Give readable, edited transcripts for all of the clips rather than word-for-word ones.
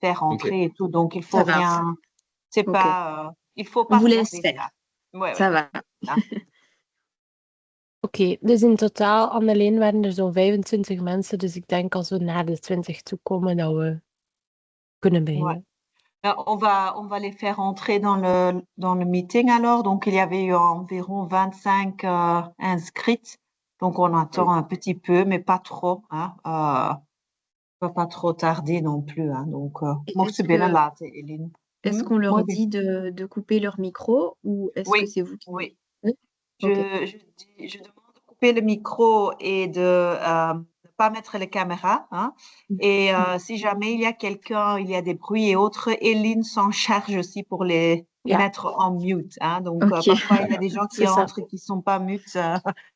faire entrer et tout. Donc, il faut Ça va. rien. C'est Ok. pas. Il faut On pas vous laisse regarder ça. faire. Ouais, Ça ouais. va. Ah, Oké, dus in totaal, Anneleen, waren er zo'n 25 mensen. Dus ik denk als we naar de 20 toe komen, dat we kunnen ouais. beginnen. On va les faire entrer dans le meeting alors. Donc, il y avait eu environ 25 inscrites. Donc, on attend un petit peu, mais pas trop. Hein. Pas trop tarder non plus. Hein. Donc, Et mocht ze binnenlaten, Eline. est-ce qu'on leur Mooi. dit de couper leur micro ou est-ce que Oui, c'est vous qui... oui. Oui. Je, Ok. je demande de couper le micro et de ne pas mettre les caméras. Hein. Et si jamais il y a quelqu'un, il y a des bruits et autres, Eline s'en charge aussi pour les Ja, mettre en mute. Hein. Donc, Ok. parfois, il y a des gens qui c'est ça. entrent et qui sont pas mute.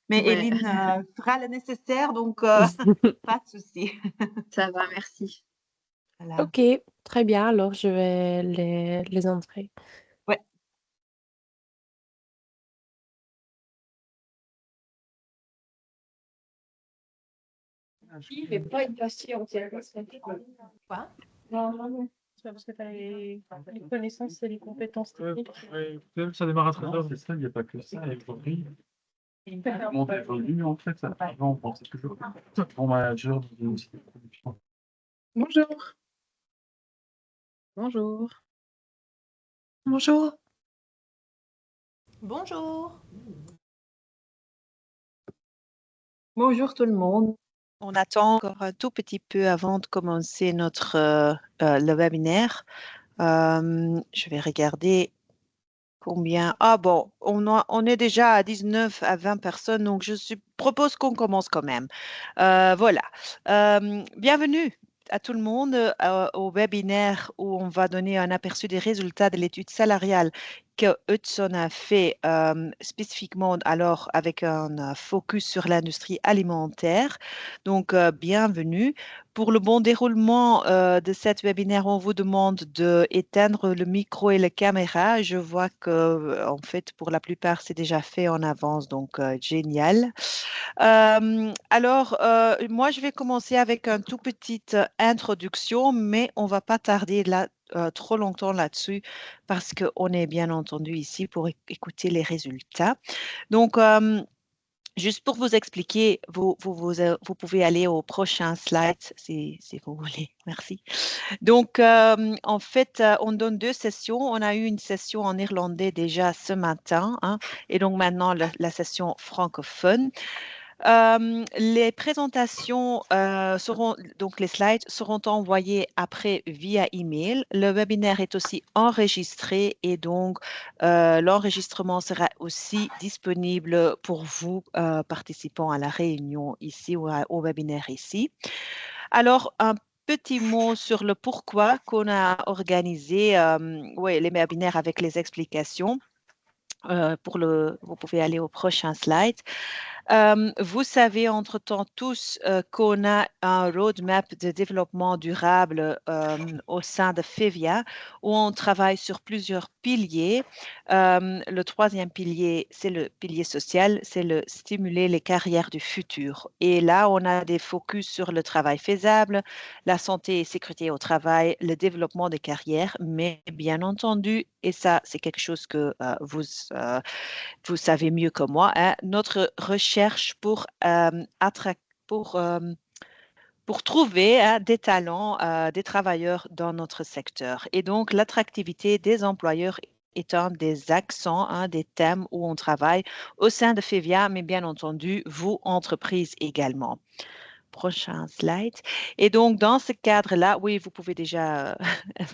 Mais Ouais. Eline fera le nécessaire, donc pas de souci. Ça va, merci. Voilà. Ok, très bien. Alors, je vais les entrer. Ouais. Il n'est pas une passion, Quoi? Non, non, non. C'est pas parce que tu as les connaissances et les compétences techniques. Ça démarre à 13h, c'est ça, il n'y a pas que ça. Aujourd'hui, on évolue en fait. Avant, on pensait toujours que mon manager disait aussi de production. Bonjour. Bonjour. Bonjour. Bonjour. Bonjour tout le monde. On attend encore un tout petit peu avant de commencer le webinaire. Je vais regarder combien. Ah bon, on est déjà à 19 à 20 personnes, donc propose qu'on commence quand même. Voilà. Bienvenue à tout le monde au webinaire où on va donner un aperçu des résultats de l'étude salariale que Hudson a fait spécifiquement alors avec un focus sur l'industrie alimentaire. Donc, bienvenue. Pour le bon déroulement de cet webinaire, on vous demande d'éteindre le micro et la caméra. Je vois que, en fait, pour la plupart, c'est déjà fait en avance, donc génial. Alors, moi, je vais commencer avec une toute petite introduction, mais on ne va pas tarder là, trop longtemps là-dessus parce qu'on est bien entendu ici pour écouter les résultats. Donc, juste pour vous expliquer, vous pouvez aller au prochain slide si vous voulez. Merci. Donc, en fait, on donne deux sessions. On a eu une session en irlandais déjà ce matin, hein, et donc maintenant la session francophone. Les présentations donc les slides seront envoyés après via email. Le webinaire est aussi enregistré et donc l'enregistrement sera aussi disponible pour vous participants à la réunion ici ou au webinaire ici. Alors, un petit mot sur le pourquoi qu'on a organisé les webinaires avec les explications. Vous pouvez aller au prochain slide. Vous savez entre-temps tous qu'on a un roadmap de développement durable au sein de FEVIA où on travaille sur plusieurs piliers. Le troisième pilier, c'est le pilier social, c'est le stimuler les carrières du futur. Et là, on a des focus sur le travail faisable, la santé et sécurité au travail, le développement des carrières, mais bien entendu, et ça, c'est quelque chose que vous savez mieux que moi, hein, notre recherche pour trouver des talents, des travailleurs dans notre secteur. Et donc, l'attractivité des employeurs est un des accents, des thèmes où on travaille au sein de FEVIA, mais bien entendu, vous, entreprises également. Prochain slide. Et donc, dans ce cadre-là, oui, vous pouvez déjà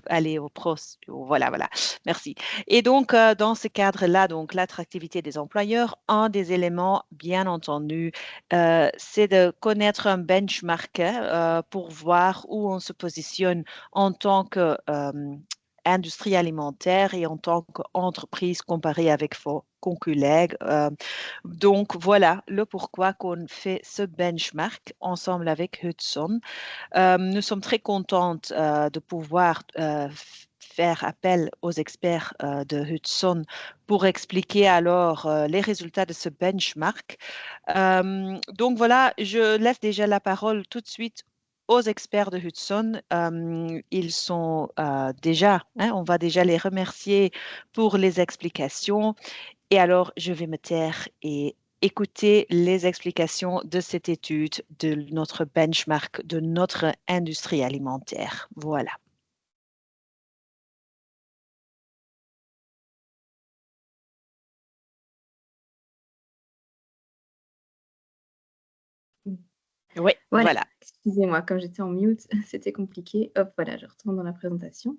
aller au pros. Voilà. Merci. Et donc, dans ce cadre-là, donc l'attractivité des employeurs, un des éléments, bien entendu, c'est de connaître un benchmark pour voir où on se positionne en tant que industrie alimentaire et en tant qu'entreprise comparée avec vos collègues. Donc, voilà le pourquoi qu'on fait ce benchmark ensemble avec Hudson. Nous sommes très contentes de pouvoir faire appel aux experts de Hudson pour expliquer alors les résultats de ce benchmark. Donc voilà, je laisse déjà la parole tout de suite aux experts de Hudson. Ils sont déjà, on va déjà les remercier pour les explications. Et alors, je vais me taire et écouter les explications de cette étude, de notre benchmark, de notre industrie alimentaire. Voilà. Oui, voilà. Excusez-moi, comme j'étais en mute, c'était compliqué. Hop, voilà, je retourne dans la présentation.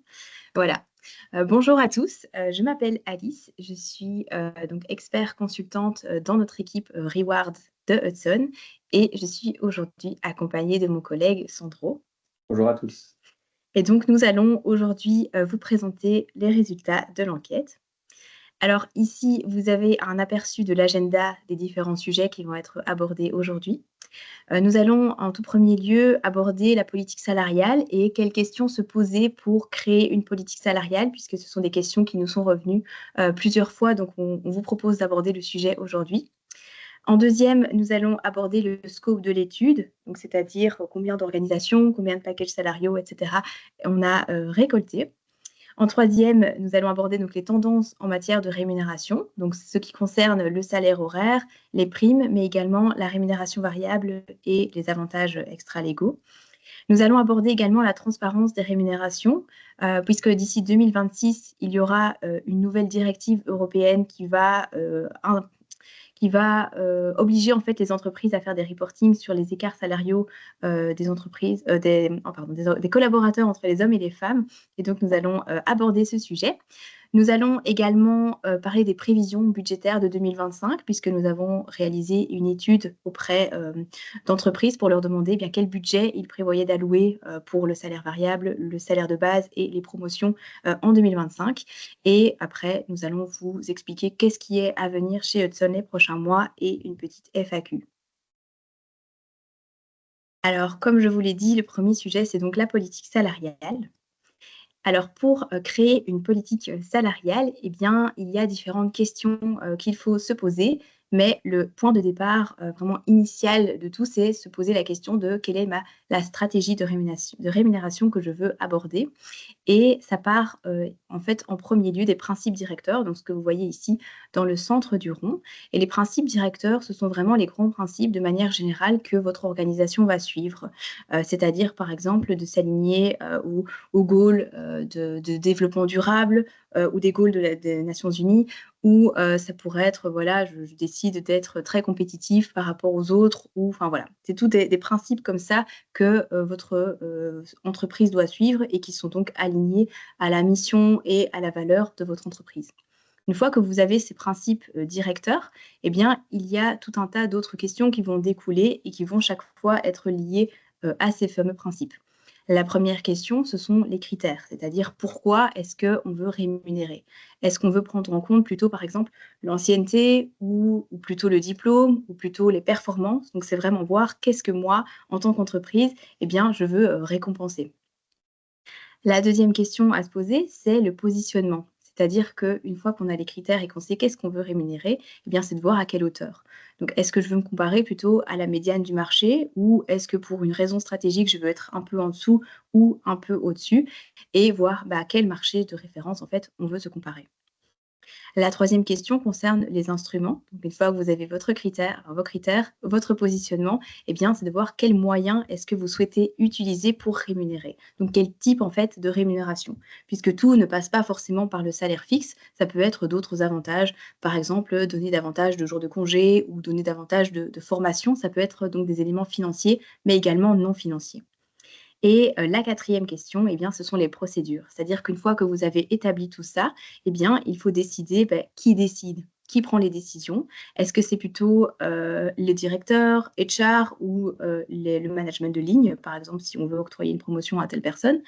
Voilà. Bonjour à tous, je m'appelle Alice, je suis donc expert consultante dans notre équipe Reward de Hudson et je suis aujourd'hui accompagnée de mon collègue Sandro. Bonjour à tous. Et donc nous allons aujourd'hui vous présenter les résultats de l'enquête. Alors ici, vous avez un aperçu de l'agenda des différents sujets qui vont être abordés aujourd'hui. Nous allons en tout premier lieu aborder la politique salariale et quelles questions se poser pour créer une politique salariale, puisque ce sont des questions qui nous sont revenues plusieurs fois, donc on vous propose d'aborder le sujet aujourd'hui. En deuxième, nous allons aborder le scope de l'étude, donc c'est-à-dire combien d'organisations, combien de packages salariaux, etc. on a récolté. En troisième, nous allons aborder donc les tendances en matière de rémunération, donc ce qui concerne le salaire horaire, les primes, mais également la rémunération variable et les avantages extra-légaux. Nous allons aborder également la transparence des rémunérations, puisque d'ici 2026, il y aura une nouvelle directive européenne qui va obliger en fait les entreprises à faire des reportings sur les écarts salariaux des entreprises, des collaborateurs entre les hommes et les femmes. Et donc, nous allons aborder ce sujet. Nous allons également parler des prévisions budgétaires de 2025, puisque nous avons réalisé une étude auprès d'entreprises pour leur demander eh bien, quel budget ils prévoyaient d'allouer pour le salaire variable, le salaire de base et les promotions en 2025. Et après, nous allons vous expliquer qu'est-ce qui est à venir chez Hudson les prochains mois et une petite FAQ. Alors, comme je vous l'ai dit, le premier sujet, c'est donc la politique salariale. Alors, pour créer une politique salariale, eh bien, il y a différentes questions qu'il faut se poser, mais le point de départ vraiment initial de tout, c'est se poser la question de quelle est la stratégie de rémunération que je veux aborder. Et ça part en fait en premier lieu des principes directeurs, donc ce que vous voyez ici dans le centre du rond. Et les principes directeurs, ce sont vraiment les grands principes de manière générale que votre organisation va suivre. C'est-à-dire par exemple de s'aligner aux goals de développement durable ou des goals des Nations Unies, ou ça pourrait être, voilà, je décide d'être très compétitif par rapport aux autres, ou enfin voilà, c'est tous des principes comme ça que votre entreprise doit suivre et qui sont donc alignés à la mission et à la valeur de votre entreprise. Une fois que vous avez ces principes directeurs, eh bien, il y a tout un tas d'autres questions qui vont découler et qui vont chaque fois être liées à ces fameux principes. La première question, ce sont les critères, c'est-à-dire pourquoi est-ce qu'on veut rémunérer? Est-ce qu'on veut prendre en compte plutôt, par exemple, l'ancienneté ou plutôt le diplôme ou plutôt les performances? Donc, c'est vraiment voir qu'est-ce que moi, en tant qu'entreprise, eh bien, je veux récompenser. La deuxième question à se poser, c'est le positionnement. C'est-à-dire qu'une fois qu'on a les critères et qu'on sait qu'est-ce qu'on veut rémunérer, eh bien, c'est de voir à quelle hauteur. Donc, est-ce que je veux me comparer plutôt à la médiane du marché ou est-ce que pour une raison stratégique, je veux être un peu en dessous ou un peu au-dessus et voir à quel marché de référence, en fait, on veut se comparer. La troisième question concerne les instruments. Donc, une fois que vous avez vos critères, votre positionnement, eh bien, c'est de voir quels moyens est-ce que vous souhaitez utiliser pour rémunérer. Donc, quel type en fait de rémunération, puisque tout ne passe pas forcément par le salaire fixe. Ça peut être d'autres avantages, par exemple, donner davantage de jours de congé ou donner davantage de formation. Ça peut être donc des éléments financiers, mais également non financiers. Et la quatrième question, eh bien, ce sont les procédures. C'est-à-dire qu'une fois que vous avez établi tout ça, eh bien, il faut décider qui décide, qui prend les décisions. Est-ce que c'est plutôt les directeurs, HR ou le management de ligne, par exemple, si on veut octroyer une promotion à telle personne.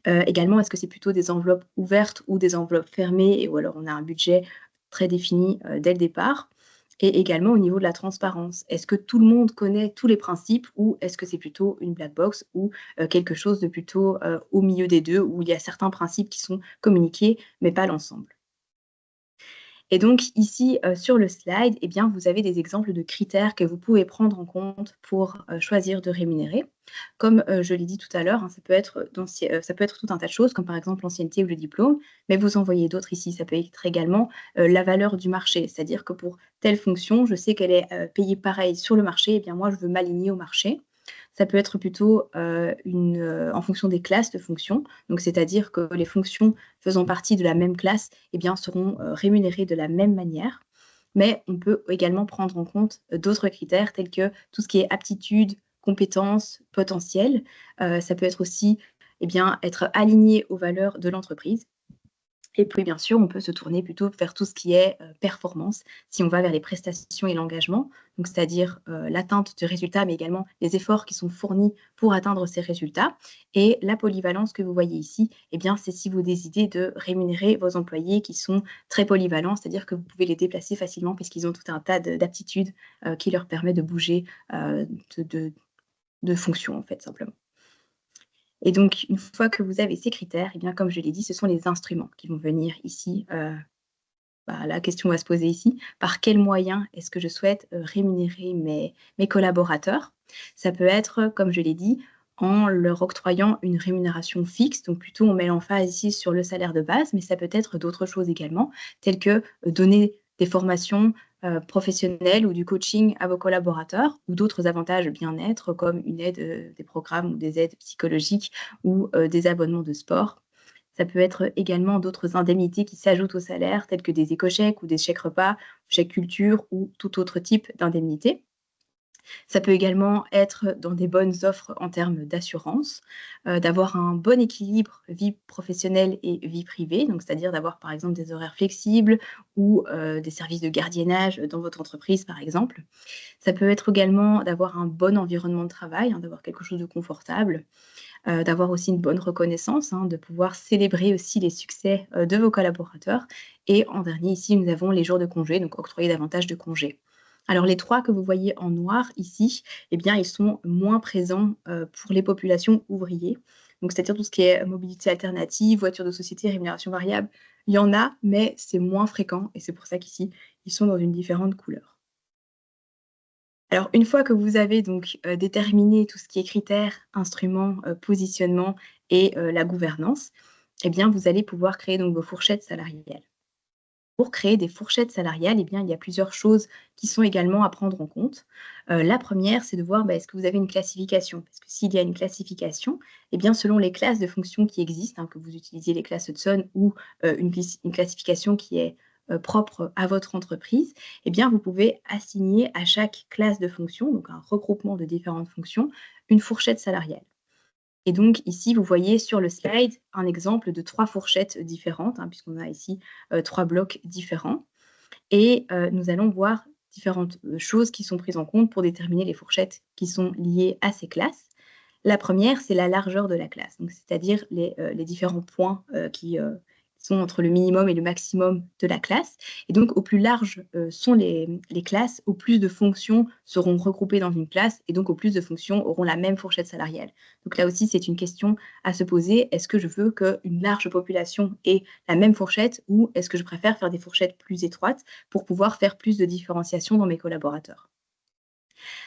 Également, est-ce que c'est plutôt des enveloppes ouvertes ou des enveloppes fermées, ou alors on a un budget très défini dès le départ. Et également au niveau de la transparence. Est-ce que tout le monde connaît tous les principes ou est-ce que c'est plutôt une black box ou quelque chose de plutôt au milieu des deux où il y a certains principes qui sont communiqués mais pas l'ensemble? Et donc ici, sur le slide, eh bien, vous avez des exemples de critères que vous pouvez prendre en compte pour choisir de rémunérer. Comme je l'ai dit tout à l'heure, hein, ça peut être tout un tas de choses, comme par exemple l'ancienneté ou le diplôme, mais vous en voyez d'autres ici. Ça peut être également la valeur du marché, c'est-à-dire que pour telle fonction, je sais qu'elle est payée pareil sur le marché, eh bien moi, je veux m'aligner au marché. Ça peut être plutôt en fonction des classes de fonctions, donc c'est-à-dire que les fonctions faisant partie de la même classe eh bien, seront rémunérées de la même manière. Mais on peut également prendre en compte d'autres critères tels que tout ce qui est aptitude, compétences, potentiel. Ça peut être aussi eh bien, être aligné aux valeurs de l'entreprise. Et puis, bien sûr, on peut se tourner plutôt vers tout ce qui est performance, si on va vers les prestations et l'engagement, donc c'est-à-dire l'atteinte de résultats, mais également les efforts qui sont fournis pour atteindre ces résultats. Et la polyvalence que vous voyez ici, eh bien, c'est si vous décidez de rémunérer vos employés qui sont très polyvalents, c'est-à-dire que vous pouvez les déplacer facilement puisqu'ils ont tout un tas d'aptitudes qui leur permet de bouger de fonction, en fait, simplement. Et donc, une fois que vous avez ces critères, eh bien, comme je l'ai dit, ce sont les instruments qui vont venir ici. La question va se poser ici. Par quels moyens est-ce que je souhaite rémunérer mes collaborateurs? Ça peut être, comme je l'ai dit, en leur octroyant une rémunération fixe. Donc, plutôt, on met l'emphase ici sur le salaire de base, mais ça peut être d'autres choses également, telles que donner des formations professionnelles ou du coaching à vos collaborateurs ou d'autres avantages bien-être comme une aide, des programmes ou des aides psychologiques ou des abonnements de sport. Ça peut être également d'autres indemnités qui s'ajoutent au salaire, telles que des éco-chèques ou des chèques repas, chèques culture ou tout autre type d'indemnité. Ça peut également être dans des bonnes offres en termes d'assurance, d'avoir un bon équilibre vie professionnelle et vie privée, donc c'est-à-dire d'avoir par exemple des horaires flexibles ou des services de gardiennage dans votre entreprise par exemple. Ça peut être également d'avoir un bon environnement de travail, hein, d'avoir quelque chose de confortable, d'avoir aussi une bonne reconnaissance, hein, de pouvoir célébrer aussi les succès de vos collaborateurs. Et en dernier, ici, nous avons les jours de congé, donc octroyer davantage de congés. Alors les 3 que vous voyez en noir ici, eh bien, ils sont moins présents pour les populations ouvrières. Donc c'est-à-dire tout ce qui est mobilité alternative, voiture de société, rémunération variable, il y en a, mais c'est moins fréquent et c'est pour ça qu'ici, ils sont dans une différente couleur. Alors une fois que vous avez donc déterminé tout ce qui est critères, instruments, positionnement et la gouvernance, eh bien vous allez pouvoir créer donc vos fourchettes salariales. Pour créer des fourchettes salariales, eh bien il y a plusieurs choses qui sont également à prendre en compte. La première, c'est de voir, est-ce que vous avez une classification? Parce que s'il y a une classification, eh bien selon les classes de fonctions qui existent, hein, que vous utilisiez les classes Hudson ou une classification qui est propre à votre entreprise, eh bien vous pouvez assigner à chaque classe de fonctions, donc un regroupement de différentes fonctions, une fourchette salariale. Et donc ici, vous voyez sur le slide un exemple de 3 fourchettes différentes, hein, puisqu'on a ici 3 blocs différents. Et nous allons voir différentes choses qui sont prises en compte pour déterminer les fourchettes qui sont liées à ces classes. La première, c'est la largeur de la classe, donc c'est-à-dire les différents points qui sont entre le minimum et le maximum de la classe. Et donc, au plus large sont les classes, au plus de fonctions seront regroupées dans une classe et donc au plus de fonctions auront la même fourchette salariale. Donc là aussi, c'est une question à se poser. Est-ce que je veux qu'une large population ait la même fourchette ou est-ce que je préfère faire des fourchettes plus étroites pour pouvoir faire plus de différenciation dans mes collaborateurs?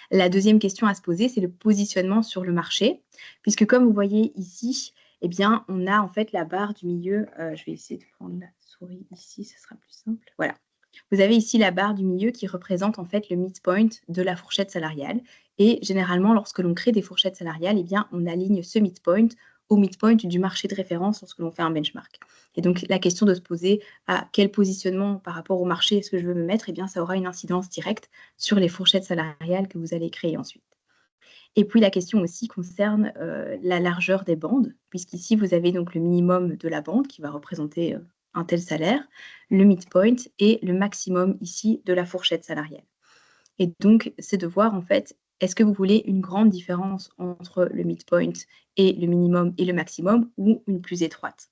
La deuxième question à se poser, c'est le positionnement sur le marché, puisque comme vous voyez ici, eh bien, on a en fait la barre du milieu. Je vais essayer de prendre la souris ici, ce sera plus simple. Voilà. Vous avez ici la barre du milieu qui représente en fait le midpoint de la fourchette salariale. Et généralement, lorsque l'on crée des fourchettes salariales, eh bien, on aligne ce midpoint au midpoint du marché de référence lorsque l'on fait un benchmark. Et donc, la question de se poser à quel positionnement par rapport au marché est-ce que je veux me mettre, eh bien, ça aura une incidence directe sur les fourchettes salariales que vous allez créer ensuite. Et puis la question aussi concerne la largeur des bandes, puisqu'ici vous avez donc le minimum de la bande qui va représenter un tel salaire, le midpoint et le maximum ici de la fourchette salariale. Et donc, c'est de voir en fait, est-ce que vous voulez une grande différence entre le midpoint et le minimum et le maximum ou une plus étroite?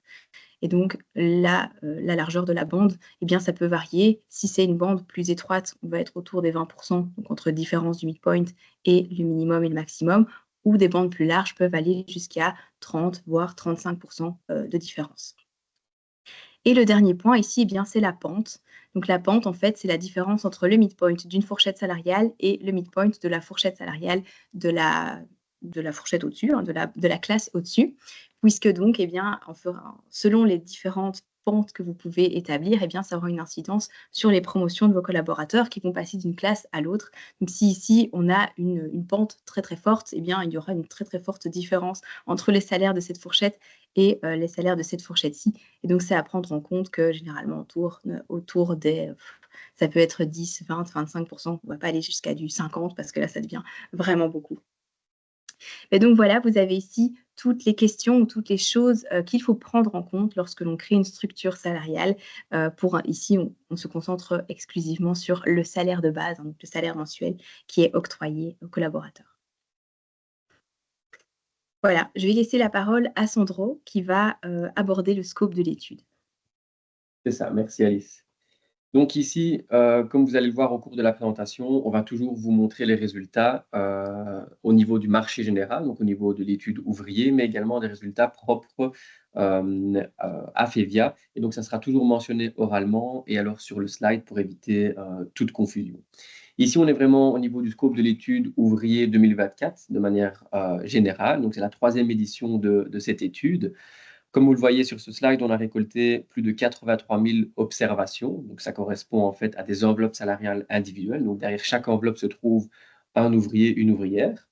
Et donc, la largeur de la bande, eh bien, ça peut varier. Si c'est une bande plus étroite, on va être autour des 20%, donc entre différence du midpoint et le minimum et le maximum, ou des bandes plus larges peuvent aller jusqu'à 30, voire 35% de différence. Et le dernier point ici, eh bien, c'est la pente. Donc la pente, en fait, c'est la différence entre le midpoint d'une fourchette salariale et le midpoint de la fourchette salariale de la fourchette au-dessus, hein, de la classe au-dessus, puisque donc, eh bien, selon les différentes pentes que vous pouvez établir, eh bien, ça aura une incidence sur les promotions de vos collaborateurs qui vont passer d'une classe à l'autre. Donc si ici, on a une pente très très forte, eh bien, il y aura une très très forte différence entre les salaires de cette fourchette et les salaires de cette fourchette-ci. Et donc, c'est à prendre en compte que généralement, autour des, ça peut être 10, 20, 25%. On ne va pas aller jusqu'à du 50 parce que là, ça devient vraiment beaucoup. Et donc, voilà, vous avez ici toutes les questions ou toutes les choses qu'il faut prendre en compte lorsque l'on crée une structure salariale. Ici, on se concentre exclusivement sur le salaire de base, hein, donc le salaire mensuel qui est octroyé aux collaborateurs. Voilà, je vais laisser la parole à Sandro qui va aborder le scope de l'étude. C'est ça, merci Alice. Donc ici, comme vous allez le voir au cours de la présentation, on va toujours vous montrer les résultats au niveau du marché général, donc au niveau de l'étude ouvrier, mais également des résultats propres à FEVIA. Et donc, ça sera toujours mentionné oralement et alors sur le slide pour éviter toute confusion. Ici, on est vraiment au niveau du scope de l'étude ouvrier 2024 de manière générale. Donc, c'est la 3e édition de cette étude. Comme vous le voyez sur ce slide, on a récolté plus de 83 000 observations. Donc, ça correspond en fait à des enveloppes salariales individuelles. Donc, derrière chaque enveloppe se trouve un ouvrier, une ouvrière.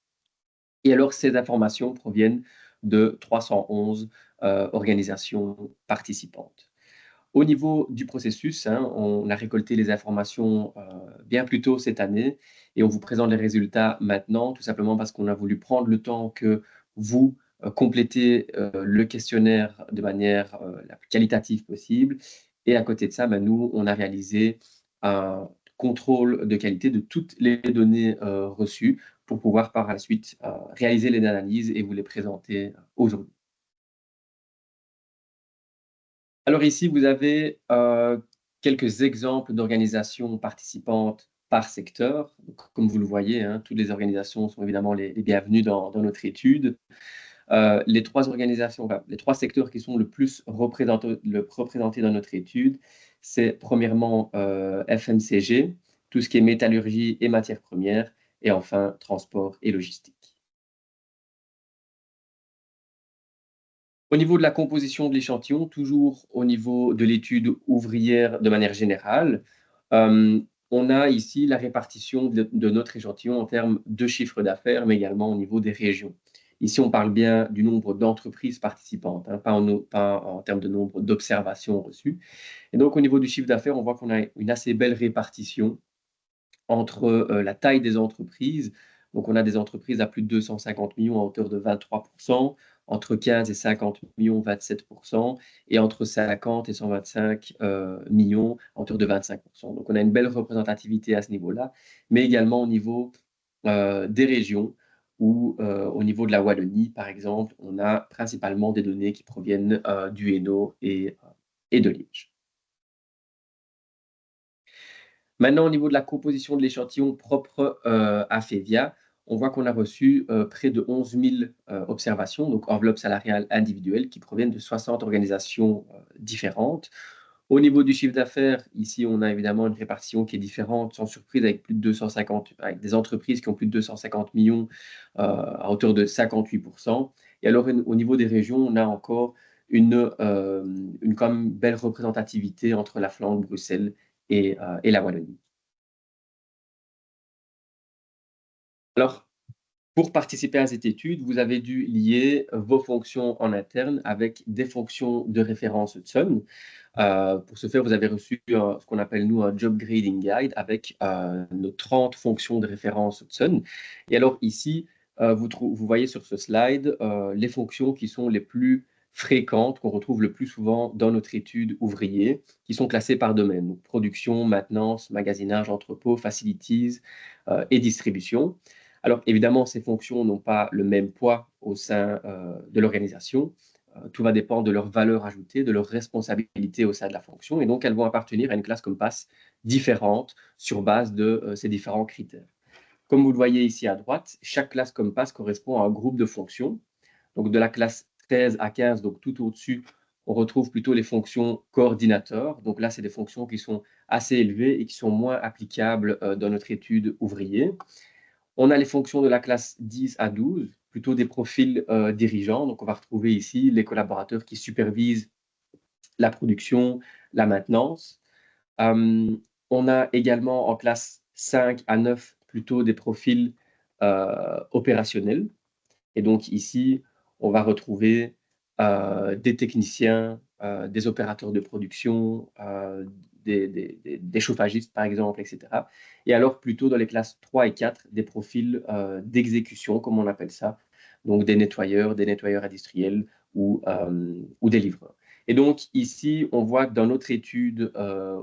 Et alors, ces informations proviennent de 311 organisations participantes. Au niveau du processus, hein, on a récolté les informations bien plus tôt cette année et on vous présente les résultats maintenant, tout simplement parce qu'on a voulu prendre le temps que vous complétez le questionnaire de manière la plus qualitative possible. Et à côté de ça, nous, on a réalisé un contrôle de qualité de toutes les données reçues pour pouvoir par la suite réaliser les analyses et vous les présenter aujourd'hui. Alors ici, vous avez quelques exemples d'organisations participantes par secteur. Donc, comme vous le voyez, hein, toutes les organisations sont évidemment les bienvenues dans notre étude. Les 3 organisations, les 3 secteurs qui sont le plus représentés dans notre étude, c'est premièrement FMCG, tout ce qui est métallurgie et matières premières, et enfin transport et logistique. Au niveau de la composition de l'échantillon, toujours au niveau de l'étude ouvrière de manière générale, on a ici la répartition de notre échantillon en termes de chiffre d'affaires, mais également au niveau des régions. Ici, on parle bien du nombre d'entreprises participantes, hein, pas en termes de nombre d'observations reçues. Et donc, au niveau du chiffre d'affaires, on voit qu'on a une assez belle répartition entre la taille des entreprises. Donc, on a des entreprises à plus de 250 millions à hauteur de 23%, entre 15 et 50 millions, 27%, et entre 50 et 125 millions à hauteur de 25%. Donc, on a une belle représentativité à ce niveau-là, mais également au niveau des régions, où au niveau de la Wallonie, par exemple, on a principalement des données qui proviennent du Hainaut et de Liège. Maintenant, au niveau de la composition de l'échantillon propre à FEVIA, on voit qu'on a reçu près de 11 000 observations, donc enveloppes salariales individuelles qui proviennent de 60 organisations différentes. Au niveau du chiffre d'affaires, ici, on a évidemment une répartition qui est différente, sans surprise, avec avec des entreprises qui ont plus de 250 millions à hauteur de 58%. Et alors, au niveau des régions, on a encore une quand même belle représentativité entre la Flandre, Bruxelles et la Wallonie. Alors, pour participer à cette étude, vous avez dû lier vos fonctions en interne avec des fonctions de référence Hudson. Pour ce faire, vous avez reçu ce qu'on appelle, nous, un Job Grading Guide avec nos 30 fonctions de référence Hudson. Et alors ici, vous voyez sur ce slide les fonctions qui sont les plus fréquentes, qu'on retrouve le plus souvent dans notre étude ouvrier, qui sont classées par domaine. Donc, production, maintenance, magasinage, entrepôt, facilities et distribution. Alors, évidemment, ces fonctions n'ont pas le même poids au sein de l'organisation. Tout va dépendre de leur valeur ajoutée, de leur responsabilité au sein de la fonction. Et donc, elles vont appartenir à une classe Compass différente sur base de ces différents critères. Comme vous le voyez ici à droite, chaque classe Compass correspond à un groupe de fonctions. Donc, de la classe 13 à 15, donc tout au-dessus, on retrouve plutôt les fonctions coordinateurs. Donc là, c'est des fonctions qui sont assez élevées et qui sont moins applicables dans notre étude ouvrier. On a les fonctions de la classe 10 à 12, plutôt des profils dirigeants. Donc, on va retrouver ici les collaborateurs qui supervisent la production, la maintenance. On a également en classe 5 à 9 plutôt des profils opérationnels. Et donc ici, on va retrouver des techniciens, des opérateurs de production, des chauffagistes par exemple, etc. Et alors plutôt dans les classes 3 et 4, des profils d'exécution, comme on appelle ça, donc des nettoyeurs industriels ou des livreurs. Et donc ici, on voit dans notre étude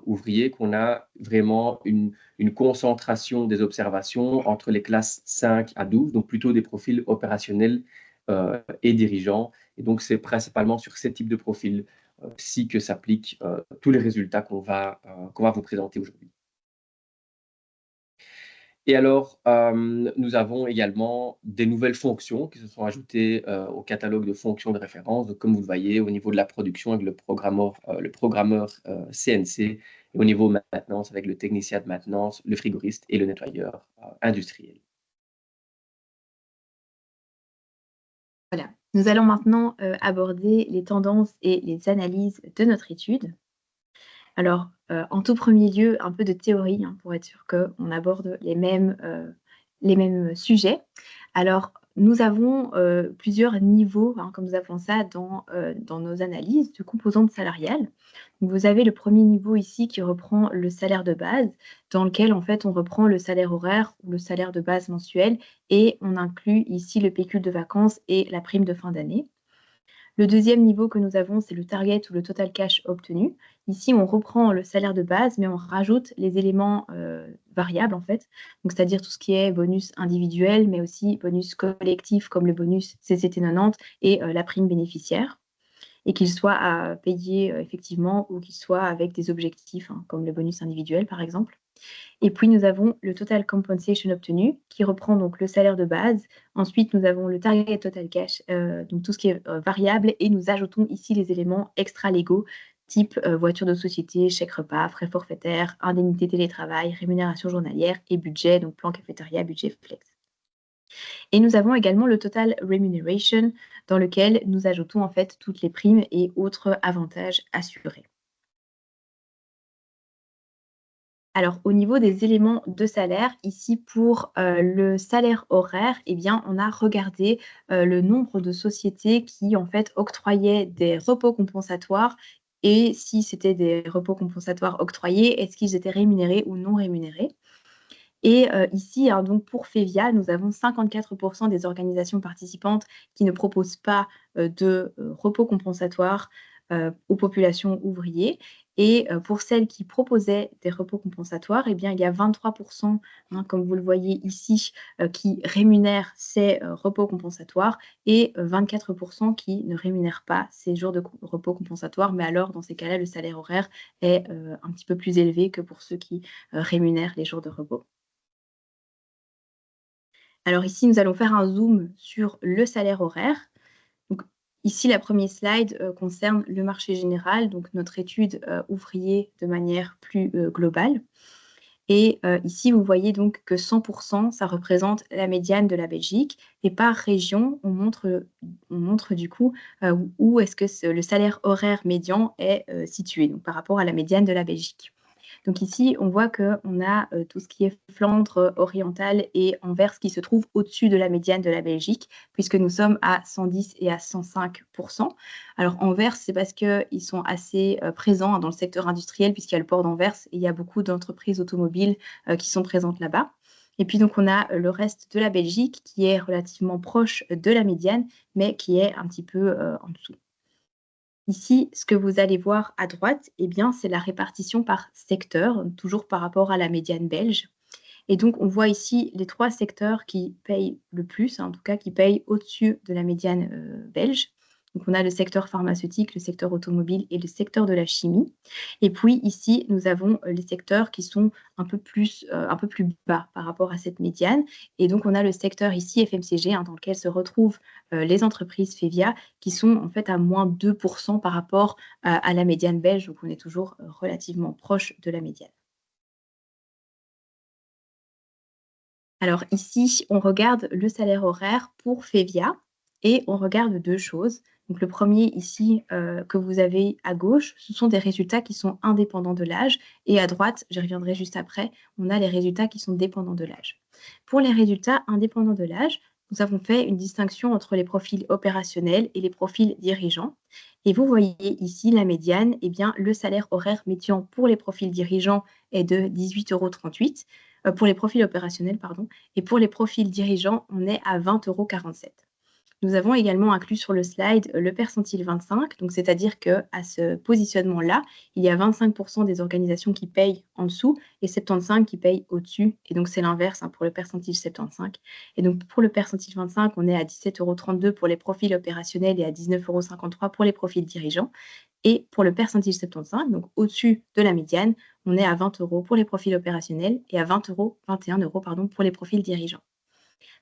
ouvrier qu'on a vraiment une concentration des observations entre les classes 5 à 12, donc plutôt des profils opérationnels et dirigeants. Et donc c'est principalement sur ces types de profils-ci que s'appliquent tous les résultats qu'on va vous présenter aujourd'hui. Et alors, nous avons également des nouvelles fonctions qui se sont ajoutées au catalogue de fonctions de référence. Donc, comme vous le voyez, au niveau de la production avec le programmeur CNC, et au niveau maintenance avec le technicien de maintenance, le frigoriste et le nettoyeur industriel. Voilà. Nous allons maintenant aborder les tendances et les analyses de notre étude. Alors, en tout premier lieu, un peu de théorie pour être sûr qu'on aborde les mêmes sujets. Alors, nous avons plusieurs niveaux, comme nous appelons ça, dans nos analyses de composantes salariales. Donc, vous avez le premier niveau ici qui reprend le salaire de base, dans lequel en fait on reprend le salaire horaire ou le salaire de base mensuel et on inclut ici le pécule de vacances et la prime de fin d'année. Le deuxième niveau que nous avons, c'est le target ou le total cash obtenu. Ici, on reprend le salaire de base, mais on rajoute les éléments variables, en fait. Donc, c'est-à-dire tout ce qui est bonus individuel, mais aussi bonus collectif, comme le bonus CCT90 et la prime bénéficiaire. Et qu'il soit à payer effectivement ou qu'il soit avec des objectifs, comme le bonus individuel, par exemple. Et puis, nous avons le total compensation obtenu, qui reprend donc le salaire de base. Ensuite, nous avons le target total cash, donc tout ce qui est variable. Et nous ajoutons ici les éléments extra-légaux, type voiture de société, chèque repas, frais forfaitaires, indemnité télétravail, rémunération journalière et budget, donc plan cafétéria, budget flex. Et nous avons également le total remuneration, dans lequel nous ajoutons en fait toutes les primes et autres avantages assurés. Alors, au niveau des éléments de salaire, ici pour le salaire horaire, eh bien, on a regardé le nombre de sociétés qui en fait octroyaient des repos compensatoires et si c'était des repos compensatoires octroyés, est-ce qu'ils étaient rémunérés ou non rémunérés. Et ici, donc pour FEVIA, nous avons 54% des organisations participantes qui ne proposent pas de repos compensatoires aux populations ouvrières. Et pour celles qui proposaient des repos compensatoires, eh bien, il y a 23%, comme vous le voyez ici, qui rémunèrent ces repos compensatoires et 24% qui ne rémunèrent pas ces jours de repos compensatoires. Mais alors, dans ces cas-là, le salaire horaire est un petit peu plus élevé que pour ceux qui rémunèrent les jours de repos. Alors ici, nous allons faire un zoom sur le salaire horaire. Donc, ici, la première slide concerne le marché général, donc notre étude ouvrier de manière plus globale. Et ici, vous voyez donc que 100%, ça représente la médiane de la Belgique. Et par région, on montre du coup où est-ce que le salaire horaire médian est situé, donc par rapport à la médiane de la Belgique. Donc ici, on voit qu'on a tout ce qui est Flandre orientale et Anvers qui se trouve au-dessus de la médiane de la Belgique, puisque nous sommes à 110 et à 105%. Alors Anvers, c'est parce qu'ils sont assez présents dans le secteur industriel, puisqu'il y a le port d'Anvers et il y a beaucoup d'entreprises automobiles qui sont présentes là-bas. Et puis donc on a le reste de la Belgique qui est relativement proche de la médiane, mais qui est un petit peu en dessous. Ici, ce que vous allez voir à droite, eh bien, c'est la répartition par secteur, toujours par rapport à la médiane belge. Et donc, on voit ici les 3 secteurs qui payent le plus, en tout cas qui payent au-dessus de la médiane belge. Donc, on a le secteur pharmaceutique, le secteur automobile et le secteur de la chimie. Et puis ici, nous avons les secteurs qui sont un peu plus bas par rapport à cette médiane. Et donc, on a le secteur ici FMCG, dans lequel se retrouvent les entreprises FEVIA qui sont en fait à moins 2% par rapport à la médiane belge. Donc, on est toujours relativement proche de la médiane. Alors ici, on regarde le salaire horaire pour FEVIA et on regarde deux choses. Donc le premier ici que vous avez à gauche, ce sont des résultats qui sont indépendants de l'âge et à droite, j'y reviendrai juste après, on a les résultats qui sont dépendants de l'âge. Pour les résultats indépendants de l'âge, nous avons fait une distinction entre les profils opérationnels et les profils dirigeants. Et vous voyez ici la médiane, eh bien, le salaire horaire médian pour les profils dirigeants est de 18,38 € pour les profils opérationnels, pardon, et pour les profils dirigeants, on est à 20,47 €. Nous avons également inclus sur le slide le percentile 25, donc c'est-à-dire qu'à ce positionnement-là, il y a 25% des organisations qui payent en dessous et 75 qui payent au-dessus. Et donc, c'est l'inverse pour le percentile 75. Et donc, pour le percentile 25, on est à 17,32 € pour les profils opérationnels et à 19,53 € pour les profils dirigeants. Et pour le percentile 75, donc au-dessus de la médiane, on est à 20 € pour les profils opérationnels et à 21 € pour les profils dirigeants.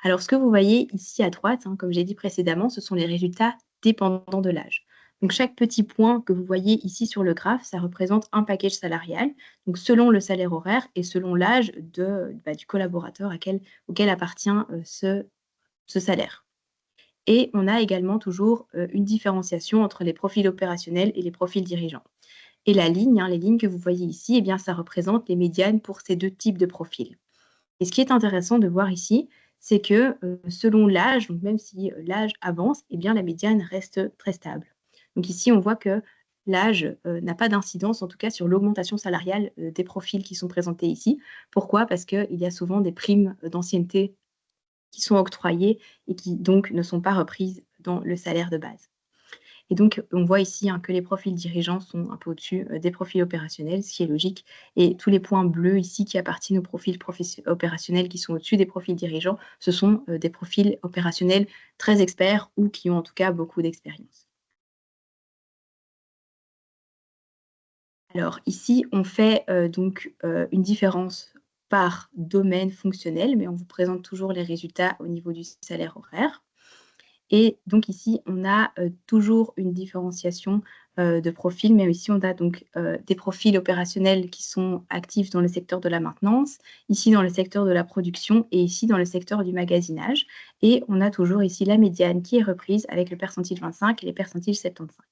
Alors, ce que vous voyez ici à droite, comme j'ai dit précédemment, ce sont les résultats dépendants de l'âge. Donc, chaque petit point que vous voyez ici sur le graphe, ça représente un package salarial, donc selon le salaire horaire et selon l'âge du collaborateur auquel appartient ce salaire. Et on a également toujours une différenciation entre les profils opérationnels et les profils dirigeants. Et la ligne, les lignes que vous voyez ici, eh bien, ça représente les médianes pour ces deux types de profils. Et ce qui est intéressant de voir ici, c'est que selon l'âge, donc même si l'âge avance, eh bien, la médiane reste très stable. Donc ici, on voit que l'âge n'a pas d'incidence, en tout cas sur l'augmentation salariale des profils qui sont présentés ici. Pourquoi? Parce qu'il y a souvent des primes d'ancienneté qui sont octroyées et qui donc ne sont pas reprises dans le salaire de base. Et donc, on voit ici que les profils dirigeants sont un peu au-dessus des profils opérationnels, ce qui est logique. Et tous les points bleus ici qui appartiennent aux profils opérationnels qui sont au-dessus des profils dirigeants, ce sont des profils opérationnels très experts ou qui ont en tout cas beaucoup d'expérience. Alors ici, on fait donc une différence par domaine fonctionnel, mais on vous présente toujours les résultats au niveau du salaire horaire. Et donc ici, on a toujours une différenciation de profils, mais ici, on a donc des profils opérationnels qui sont actifs dans le secteur de la maintenance, ici dans le secteur de la production et ici dans le secteur du magasinage. Et on a toujours ici la médiane qui est reprise avec le percentile 25 et les percentiles 75.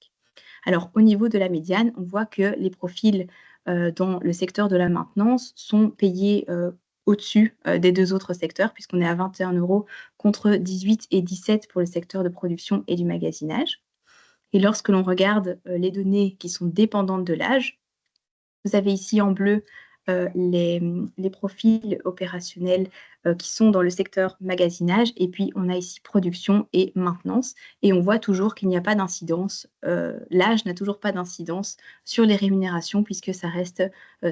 Alors, au niveau de la médiane, on voit que les profils dans le secteur de la maintenance sont payés au-dessus des deux autres secteurs, puisqu'on est à 21 € contre 18 et 17 pour le secteur de production et du magasinage. Et lorsque l'on regarde les données qui sont dépendantes de l'âge, vous avez ici en bleu les profils opérationnels qui sont dans le secteur magasinage, et puis on a ici production et maintenance, et on voit toujours qu'il n'y a pas d'incidence, l'âge n'a toujours pas d'incidence sur les rémunérations puisque ça reste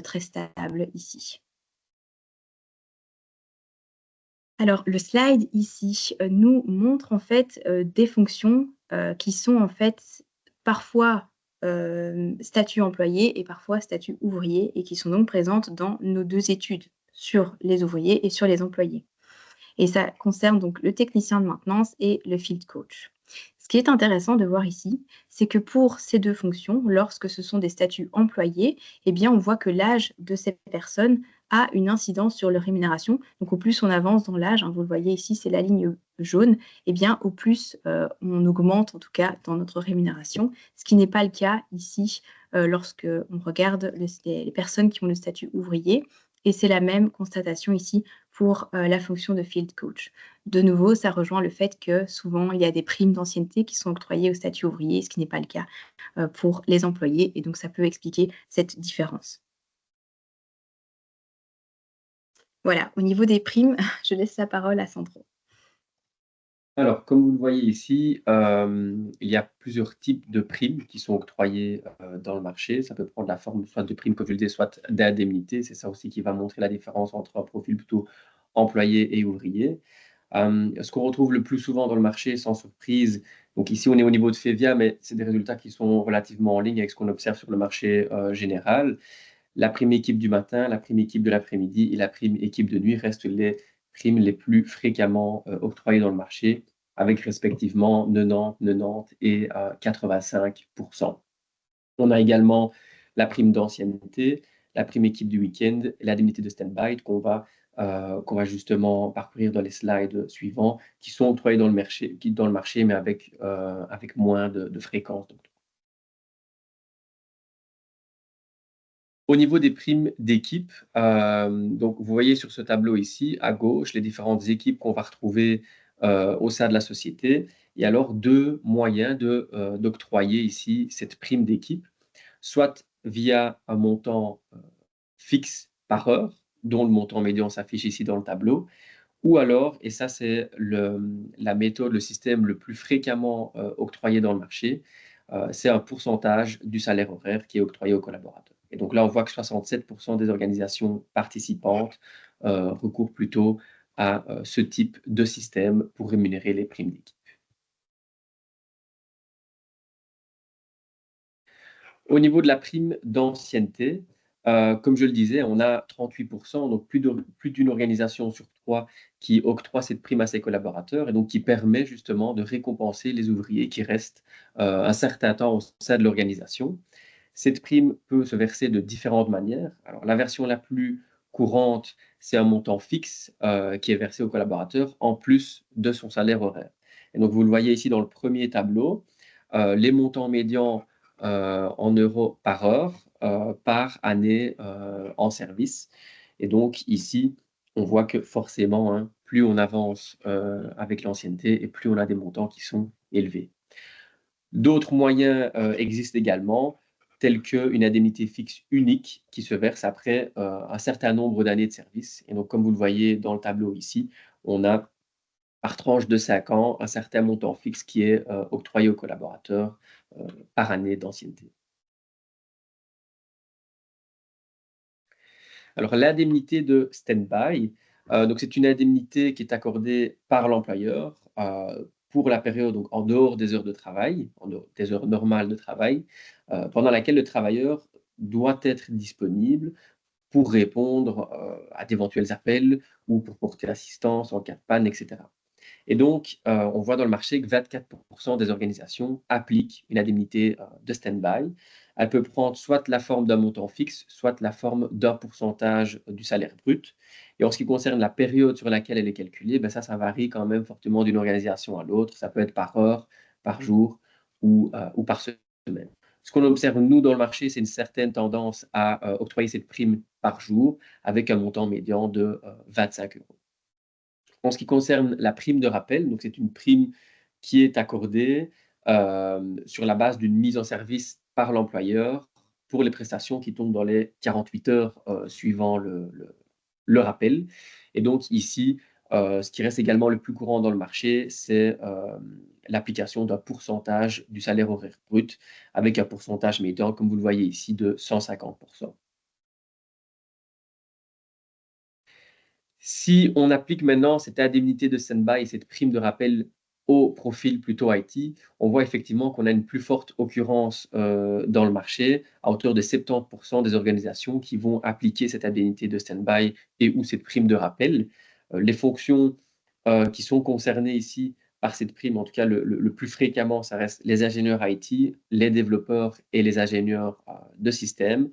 très stable ici. Alors, le slide ici nous montre en fait des fonctions qui sont en fait parfois statut employé et parfois statut ouvrier et qui sont donc présentes dans nos deux études sur les ouvriers et sur les employés. Et ça concerne donc le technicien de maintenance et le field coach. Ce qui est intéressant de voir ici, c'est que pour ces deux fonctions, lorsque ce sont des statuts employés, eh bien, on voit que l'âge de ces personnes a une incidence sur leur rémunération. Donc, au plus on avance dans l'âge, vous le voyez ici, c'est la ligne jaune, eh bien, au plus on augmente, en tout cas, dans notre rémunération, ce qui n'est pas le cas ici lorsque on regarde les personnes qui ont le statut ouvrier. Et c'est la même constatation ici pour la fonction de field coach. De nouveau, ça rejoint le fait que souvent, il y a des primes d'ancienneté qui sont octroyées au statut ouvrier, ce qui n'est pas le cas pour les employés. Et donc, ça peut expliquer cette différence. Voilà, au niveau des primes, je laisse la parole à Sandro. Alors, comme vous le voyez ici, il y a plusieurs types de primes qui sont octroyées dans le marché. Ça peut prendre la forme soit de primes, comme je le disais, soit d'indemnités. C'est ça aussi qui va montrer la différence entre un profil plutôt employé et ouvrier. Ce qu'on retrouve le plus souvent dans le marché, sans surprise, Donc ici, on est au niveau de FEVIA, mais c'est des résultats qui sont relativement en ligne avec ce qu'on observe sur le marché général. La prime équipe du matin, la prime équipe de l'après-midi et la prime équipe de nuit restent les primes les plus fréquemment octroyées dans le marché, avec respectivement 90, 90 et 85%. On a également la prime d'ancienneté, la prime équipe du week-end et l'indemnité de stand-by qu'on va justement parcourir dans les slides suivants, qui sont octroyés dans le marché, mais avec moins de fréquence. Au niveau des primes d'équipe, donc vous voyez sur ce tableau ici, à gauche, les différentes équipes qu'on va retrouver au sein de la société. Et alors, deux moyens d'octroyer ici cette prime d'équipe, soit via un montant fixe par heure, dont le montant médian s'affiche ici dans le tableau, ou alors, et ça c'est la méthode, le système le plus fréquemment octroyé dans le marché, c'est un pourcentage du salaire horaire qui est octroyé aux collaborateurs. Et donc là, on voit que 67% des organisations participantes recourent plutôt à ce type de système pour rémunérer les primes d'équipe. Au niveau de la prime d'ancienneté, comme je le disais, on a 38%, donc plus d'une organisation sur 3 qui octroie cette prime à ses collaborateurs et donc qui permet justement de récompenser les ouvriers qui restent un certain temps au sein de l'organisation. Cette prime peut se verser de différentes manières. Alors, la version la plus courante, c'est un montant fixe qui est versé au collaborateur en plus de son salaire horaire. Et donc, vous le voyez ici dans le premier tableau, les montants médians en euros par heure, par année en service. Et donc, ici, on voit que forcément, hein, plus on avance avec l'ancienneté et plus on a des montants qui sont élevés. D'autres moyens existent également, tels qu'une indemnité fixe unique qui se verse après un certain nombre d'années de service. Et donc, comme vous le voyez dans le tableau ici, on a par tranche de 5 ans un certain montant fixe qui est octroyé aux collaborateurs par année d'ancienneté. Alors, l'indemnité de stand-by, donc c'est une indemnité qui est accordée par l'employeur pour la période donc, en dehors des heures de travail, en dehors des heures normales de travail, pendant laquelle le travailleur doit être disponible pour répondre à d'éventuels appels ou pour porter assistance en cas de panne, etc. Et donc, on voit dans le marché que 24% des organisations appliquent une indemnité de stand-by. Elle peut prendre soit la forme d'un montant fixe, soit la forme d'un pourcentage du salaire brut. Et en ce qui concerne la période sur laquelle elle est calculée, ben ça varie quand même fortement d'une organisation à l'autre. Ça peut être par heure, par jour ou par semaine. Ce qu'on observe, nous, dans le marché, c'est une certaine tendance à octroyer cette prime par jour avec un montant médian de 25 euros. En ce qui concerne la prime de rappel, donc c'est une prime qui est accordée sur la base d'une mise en service par l'employeur pour les prestations qui tombent dans les 48 heures suivant le rappel. Et donc ici, ce qui reste également le plus courant dans le marché, c'est l'application d'un pourcentage du salaire horaire brut avec un pourcentage médian, comme vous le voyez ici, de 150%. Si on applique maintenant cette indemnité de stand-by et cette prime de rappel au profil plutôt IT, on voit effectivement qu'on a une plus forte occurrence dans le marché, à hauteur de 70% des organisations qui vont appliquer cette indemnité de stand-by et ou cette prime de rappel. Les fonctions qui sont concernées ici par cette prime, en tout cas le plus fréquemment, ça reste les ingénieurs IT, les développeurs et les ingénieurs de système.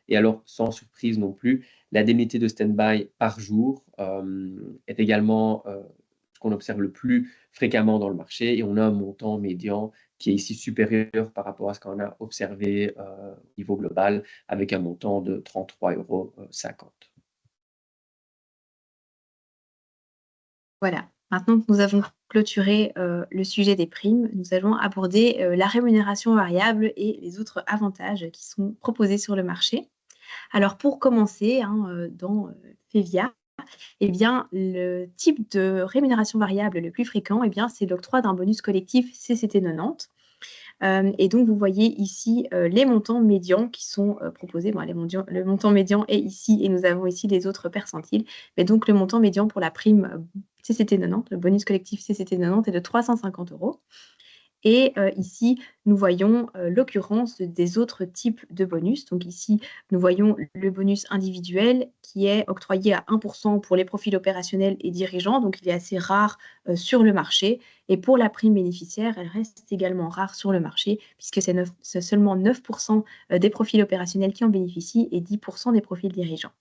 Et alors, sans surprise non plus, l'indemnité de stand-by par jour est également ce qu'on observe le plus fréquemment dans le marché et on a un montant médian qui est ici supérieur par rapport à ce qu'on a observé au niveau global avec un montant de 33,50 €. Voilà. Maintenant que nous avons clôturé le sujet des primes, nous allons aborder la rémunération variable et les autres avantages qui sont proposés sur le marché. Alors pour commencer, hein, dans FEVIA, eh bien, le type de rémunération variable le plus fréquent, eh bien, c'est l'octroi d'un bonus collectif CCT 90. Et donc, vous voyez ici les montants médians qui sont proposés. Bon, le montant médian est ici et nous avons ici les autres percentiles. Mais donc, le montant médian pour la prime CCT 90, le bonus collectif CCT 90 est de 350 €. Et ici, nous voyons l'occurrence des autres types de bonus. Donc ici, nous voyons le bonus individuel qui est octroyé à 1% pour les profils opérationnels et dirigeants. Donc il est assez rare sur le marché. Et pour la prime bénéficiaire, elle reste également rare sur le marché puisque c'est seulement 9% des profils opérationnels qui en bénéficient et 10% des profils dirigeants.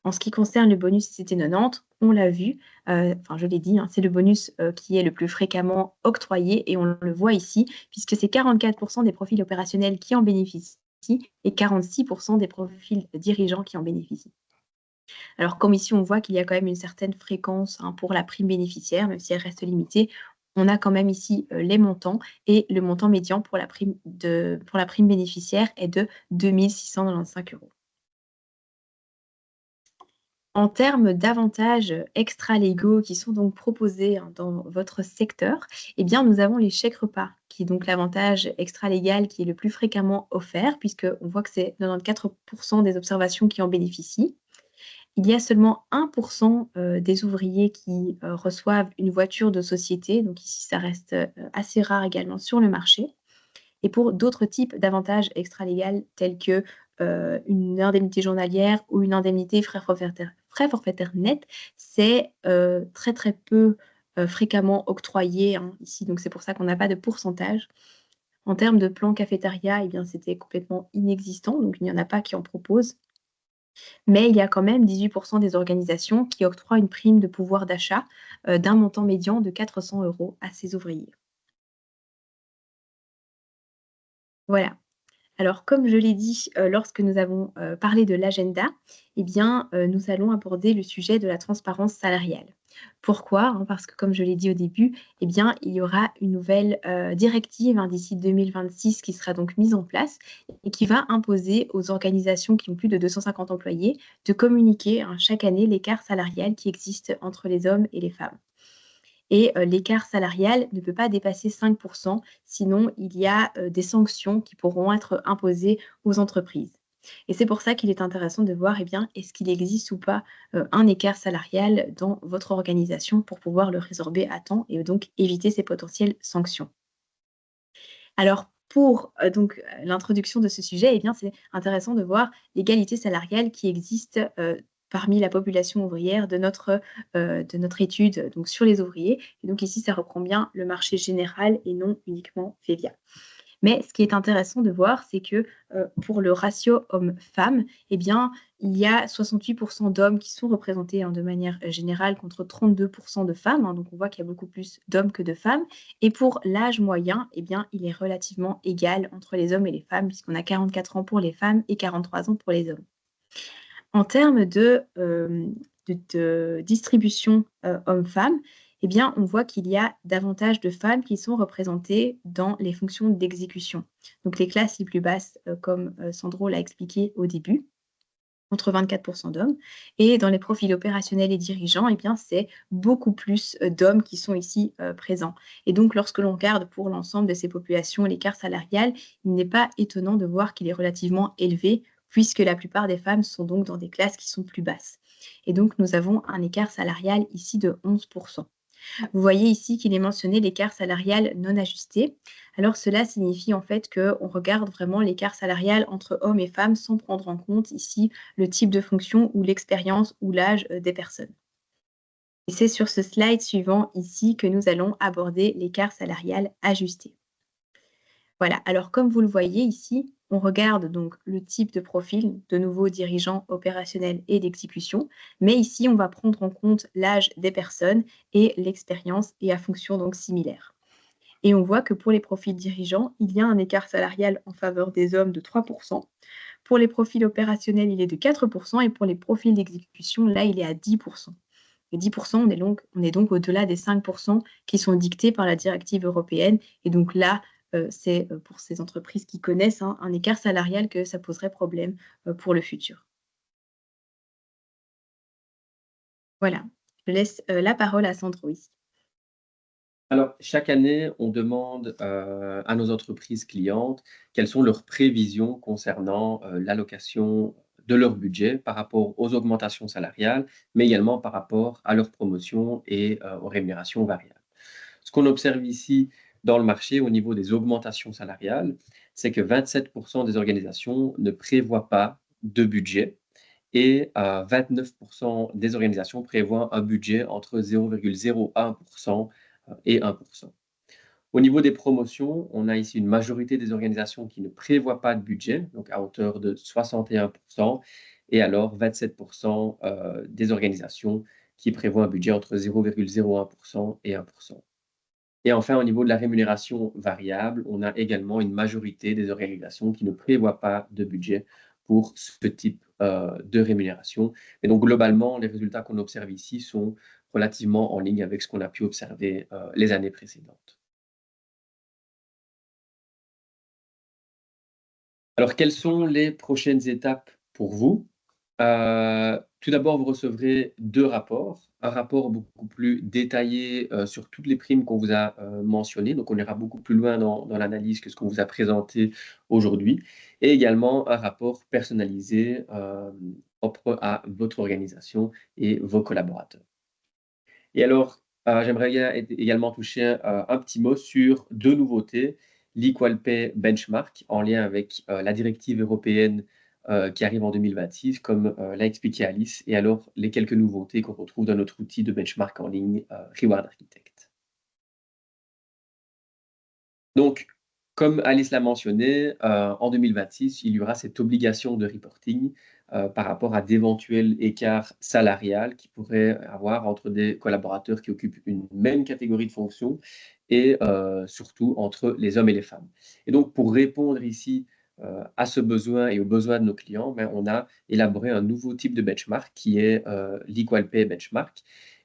En ce qui concerne le bonus CT90, on l'a vu, enfin je l'ai dit, hein, c'est le bonus qui est le plus fréquemment octroyé et on le voit ici, puisque c'est 44% des profils opérationnels qui en bénéficient et 46% des profils dirigeants qui en bénéficient. Alors comme ici on voit qu'il y a quand même une certaine fréquence pour la prime bénéficiaire, même si elle reste limitée, on a quand même ici les montants et le montant médian pour la prime bénéficiaire est de 2 695 €. En termes d'avantages extra-légaux qui sont donc proposés dans votre secteur, eh bien, nous avons les chèques repas, qui est donc l'avantage extra-légal qui est le plus fréquemment offert, puisqu'on voit que c'est 94% des observations qui en bénéficient. Il y a seulement 1% des ouvriers qui reçoivent une voiture de société, donc ici ça reste assez rare également sur le marché. Et pour d'autres types d'avantages extra-légaux tels que une indemnité journalière ou une indemnité frais forfaitaires nets, c'est très, très peu fréquemment octroyé ici. Donc, c'est pour ça qu'on n'a pas de pourcentage. En termes de plan cafétéria, eh bien, c'était complètement inexistant, donc il n'y en a pas qui en proposent. Mais il y a quand même 18% des organisations qui octroient une prime de pouvoir d'achat d'un montant médian de 400 € à ses ouvriers. Voilà. Alors, comme je l'ai dit, lorsque nous avons, parlé de l'agenda, eh bien, nous allons aborder le sujet de la transparence salariale. Pourquoi? Parce que comme je l'ai dit au début, eh bien, il y aura une nouvelle, directive, d'ici 2026 qui sera donc mise en place et qui va imposer aux organisations qui ont plus de 250 employés de communiquer, chaque année l'écart salarial qui existe entre les hommes et les femmes. Et l'écart salarial ne peut pas dépasser 5%, sinon il y a des sanctions qui pourront être imposées aux entreprises. Et c'est pour ça qu'il est intéressant de voir, eh bien, est-ce qu'il existe ou pas un écart salarial dans votre organisation pour pouvoir le résorber à temps et donc éviter ces potentielles sanctions. Alors pour l'introduction de ce sujet, eh bien, c'est intéressant de voir l'égalité salariale qui existe parmi la population ouvrière de notre étude donc sur les ouvriers. Et donc ici, ça reprend bien le marché général et non uniquement Fevia. Mais ce qui est intéressant de voir, c'est que pour le ratio homme-femme, eh bien, il y a 68% d'hommes qui sont représentés de manière générale contre 32% de femmes. Donc, on voit qu'il y a beaucoup plus d'hommes que de femmes. Et pour l'âge moyen, eh bien, il est relativement égal entre les hommes et les femmes, puisqu'on a 44 ans pour les femmes et 43 ans pour les hommes. En termes de distribution hommes-femmes, eh bien, on voit qu'il y a davantage de femmes qui sont représentées dans les fonctions d'exécution. Donc, les classes les plus basses, comme Sandro l'a expliqué au début, contre 24% d'hommes. Et dans les profils opérationnels et dirigeants, eh bien, c'est beaucoup plus d'hommes qui sont ici présents. Et donc, lorsque l'on regarde pour l'ensemble de ces populations l'écart salarial, il n'est pas étonnant de voir qu'il est relativement élevé, puisque la plupart des femmes sont donc dans des classes qui sont plus basses. Et donc, nous avons un écart salarial ici de 11%. Vous voyez ici qu'il est mentionné l'écart salarial non ajusté. Alors cela signifie en fait qu'on regarde vraiment l'écart salarial entre hommes et femmes sans prendre en compte ici le type de fonction ou l'expérience ou l'âge des personnes. Et c'est sur ce slide suivant ici que nous allons aborder l'écart salarial ajusté. Voilà, alors comme vous le voyez ici, on regarde donc le type de profil, de nouveau dirigeants opérationnels et d'exécution, mais ici on va prendre en compte l'âge des personnes et l'expérience et à fonction donc similaire. Et on voit que pour les profils dirigeants, il y a un écart salarial en faveur des hommes de 3%. Pour les profils opérationnels, il est de 4% et pour les profils d'exécution, là, il est à 10%. Et 10%, on est donc au-delà des 5% qui sont dictés par la directive européenne. Et donc là, c'est pour ces entreprises qui connaissent un écart salarial que ça poserait problème pour le futur. Voilà, je laisse la parole à Sandro ici. Alors, chaque année, on demande à nos entreprises clientes quelles sont leurs prévisions concernant l'allocation de leur budget par rapport aux augmentations salariales, mais également par rapport à leurs promotions et aux rémunérations variables. Ce qu'on observe ici, dans le marché au niveau des augmentations salariales, c'est que 27% des organisations ne prévoient pas de budget et 29% des organisations prévoient un budget entre 0,01% et 1%. Au niveau des promotions, on a ici une majorité des organisations qui ne prévoient pas de budget, donc à hauteur de 61%, et alors 27% des organisations qui prévoient un budget entre 0,01% et 1%. Et enfin, au niveau de la rémunération variable, on a également une majorité des organisations qui ne prévoient pas de budget pour ce type de rémunération. Et donc, globalement, les résultats qu'on observe ici sont relativement en ligne avec ce qu'on a pu observer les années précédentes. Alors, quelles sont les prochaines étapes pour vous? Tout d'abord, vous recevrez 2 rapports. Un rapport beaucoup plus détaillé sur toutes les primes qu'on vous a mentionnées. Donc, on ira beaucoup plus loin dans l'analyse que ce qu'on vous a présenté aujourd'hui. Et également un rapport personnalisé propre à votre organisation et vos collaborateurs. Et alors, j'aimerais également toucher un petit mot sur 2 nouveautés. L'Equal Pay Benchmark, en lien avec la directive européenne qui arrive en 2026, comme l'a expliqué Alice, et alors les quelques nouveautés qu'on retrouve dans notre outil de benchmark en ligne, Reward Architect. Donc, comme Alice l'a mentionné, en 2026, il y aura cette obligation de reporting par rapport à d'éventuels écarts salariales qu'il pourrait avoir entre des collaborateurs qui occupent une même catégorie de fonction et surtout entre les hommes et les femmes. Et donc, pour répondre ici à ce besoin et aux besoins de nos clients, ben, on a élaboré un nouveau type de benchmark qui est l'Equal Pay Benchmark,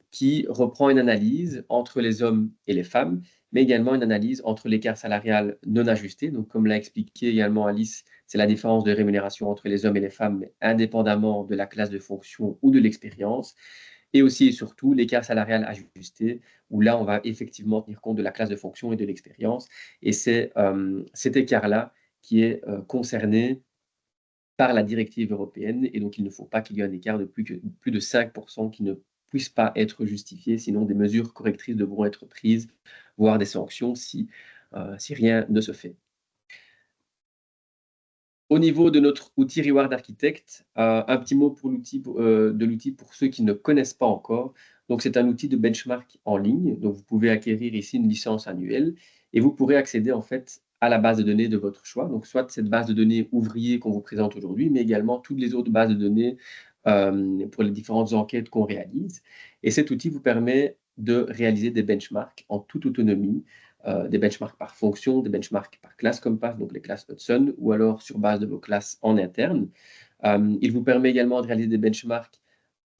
qui reprend une analyse entre les hommes et les femmes, mais également une analyse entre l'écart salarial non ajusté. Donc, comme l'a expliqué également Alice, c'est la différence de rémunération entre les hommes et les femmes, mais indépendamment de la classe de fonction ou de l'expérience. Et aussi et surtout l'écart salarial ajusté, où là, on va effectivement tenir compte de la classe de fonction et de l'expérience. Et c'est cet écart-là qui est concerné par la directive européenne. Et donc, il ne faut pas qu'il y ait un écart de plus de 5% qui ne puisse pas être justifié, sinon des mesures correctrices devront être prises, voire des sanctions si rien ne se fait. Au niveau de notre outil Reward Architect, un petit mot de l'outil pour ceux qui ne connaissent pas encore. Donc, c'est un outil de benchmark en ligne. Donc, vous pouvez acquérir ici une licence annuelle et vous pourrez accéder en fait à la base de données de votre choix. Donc, soit cette base de données ouvrier qu'on vous présente aujourd'hui, mais également toutes les autres bases de données pour les différentes enquêtes qu'on réalise. Et cet outil vous permet de réaliser des benchmarks en toute autonomie, des benchmarks par fonction, des benchmarks par classe Compass, donc les classes Hudson, ou alors sur base de vos classes en interne. Il vous permet également de réaliser des benchmarks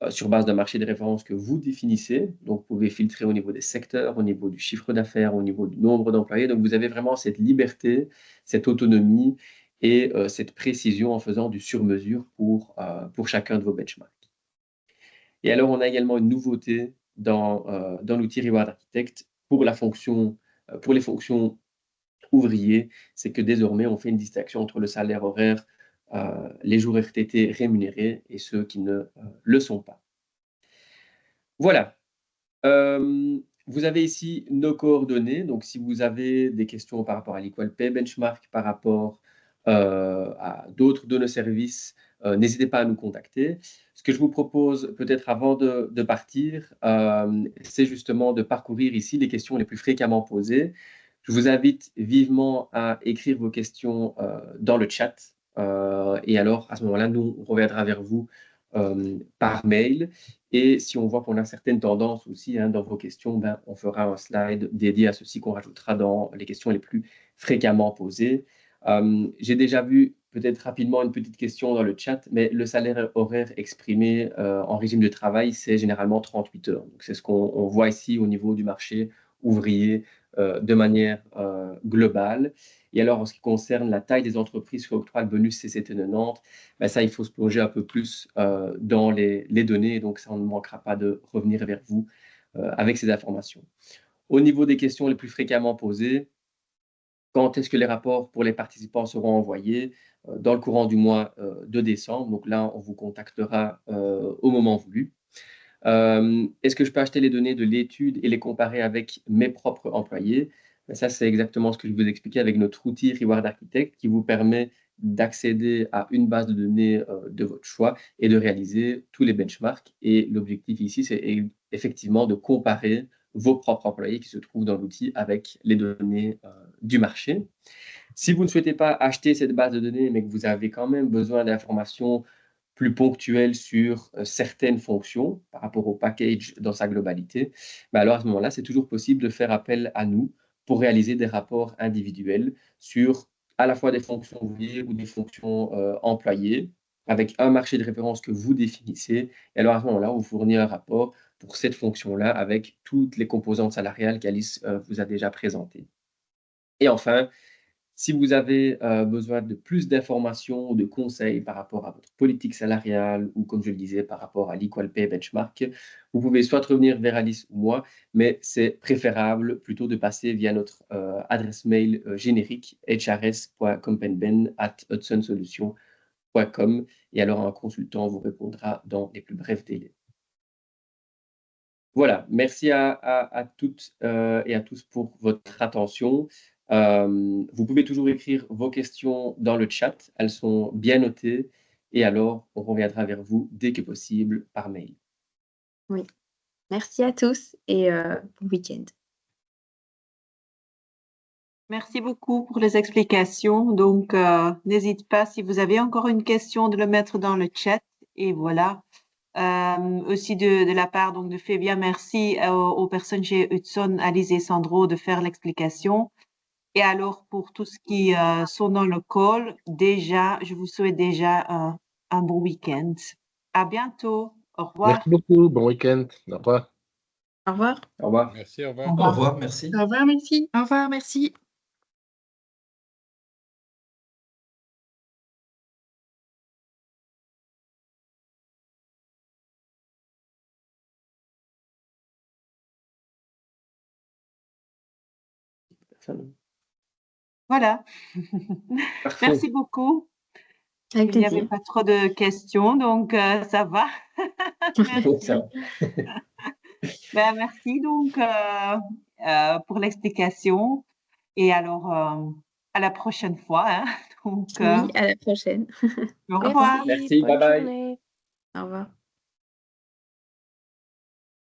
sur base d'un marché de référence que vous définissez. Donc, vous pouvez filtrer au niveau des secteurs, au niveau du chiffre d'affaires, au niveau du nombre d'employés. Donc, vous avez vraiment cette liberté, cette autonomie et cette précision en faisant du sur-mesure pour chacun de vos benchmarks. Et alors, on a également une nouveauté dans l'outil Reward Architect pour les fonctions ouvriers, c'est que désormais, on fait une distinction entre le salaire horaire, les jours RTT rémunérés et ceux qui ne le sont pas. Voilà. Vous avez ici nos coordonnées. Donc, si vous avez des questions par rapport à l'Equal Pay Benchmark, par rapport à d'autres de nos services, n'hésitez pas à nous contacter. Ce que je vous propose, peut-être avant de partir, c'est justement de parcourir ici les questions les plus fréquemment posées. Je vous invite vivement à écrire vos questions dans le chat. Et alors, à ce moment-là, nous, on reviendra vers vous par mail. Et si on voit qu'on a certaines tendances aussi dans vos questions, ben, on fera un slide dédié à ceci qu'on rajoutera dans les questions les plus fréquemment posées. J'ai déjà vu peut-être rapidement une petite question dans le chat, mais le salaire horaire exprimé en régime de travail, c'est généralement 38 heures. Donc, c'est ce qu'on voit ici au niveau du marché ouvrier de manière globale. Et alors, en ce qui concerne la taille des entreprises qui octroient le bonus CCT90, ben ça, il faut se plonger un peu plus dans les données. Donc, ça, on ne manquera pas de revenir vers vous avec ces informations. Au niveau des questions les plus fréquemment posées, quand est-ce que les rapports pour les participants seront envoyés? Dans le courant du mois de décembre. Donc là, on vous contactera au moment voulu. Est-ce que je peux acheter les données de l'étude et les comparer avec mes propres employés? Mais ça, c'est exactement ce que je vous expliquais avec notre outil Reward Architect qui vous permet d'accéder à une base de données de votre choix et de réaliser tous les benchmarks. Et l'objectif ici, c'est effectivement de comparer vos propres employés qui se trouvent dans l'outil avec les données du marché. Si vous ne souhaitez pas acheter cette base de données, mais que vous avez quand même besoin d'informations plus ponctuelles sur certaines fonctions par rapport au package dans sa globalité, alors à ce moment-là, c'est toujours possible de faire appel à nous pour réaliser des rapports individuels sur à la fois des fonctions ouvrières ou des fonctions employées, avec un marché de référence que vous définissez. Et alors à ce moment-là, vous fournit un rapport pour cette fonction-là avec toutes les composantes salariales qu'Alice vous a déjà présentées. Et enfin, si vous avez besoin de plus d'informations ou de conseils par rapport à votre politique salariale ou, comme je le disais, par rapport à l'Equal Pay Benchmark, vous pouvez soit revenir vers Alice ou moi, mais c'est préférable plutôt de passer via notre adresse mail générique hrs.compenben@hudsonsolutions.com et alors un consultant vous répondra dans les plus brefs délais. Voilà, merci à toutes et à tous pour votre attention. Vous pouvez toujours écrire vos questions dans le chat, elles sont bien notées et alors on reviendra vers vous dès que possible par mail. Oui. Merci à tous et bon week-end. Merci beaucoup pour les explications. Donc, n'hésite pas, si vous avez encore une question, de le mettre dans le chat. Et voilà. Aussi de la part donc, de Fabien, merci aux personnes chez Hudson, Alice et Sandro de faire l'explication. Et alors, pour tous qui sont dans le call, déjà, je vous souhaite déjà un bon week-end. À bientôt. Au revoir. Merci beaucoup. Bon week-end. Au revoir. Au revoir. Au revoir. Merci, au revoir. Au Au revoir. revoir, merci. Au revoir, merci. Au revoir, merci. Voilà. Parfait. Merci beaucoup. Avec Il n'y avait plaisir. pas trop de questions, donc ça va. Merci. Ça va. Ben, merci donc pour l'explication. Et alors, à la prochaine fois. Hein. Donc, Oui, à la prochaine. au revoir. Merci, Merci, bonne bye bye. journée. Au revoir.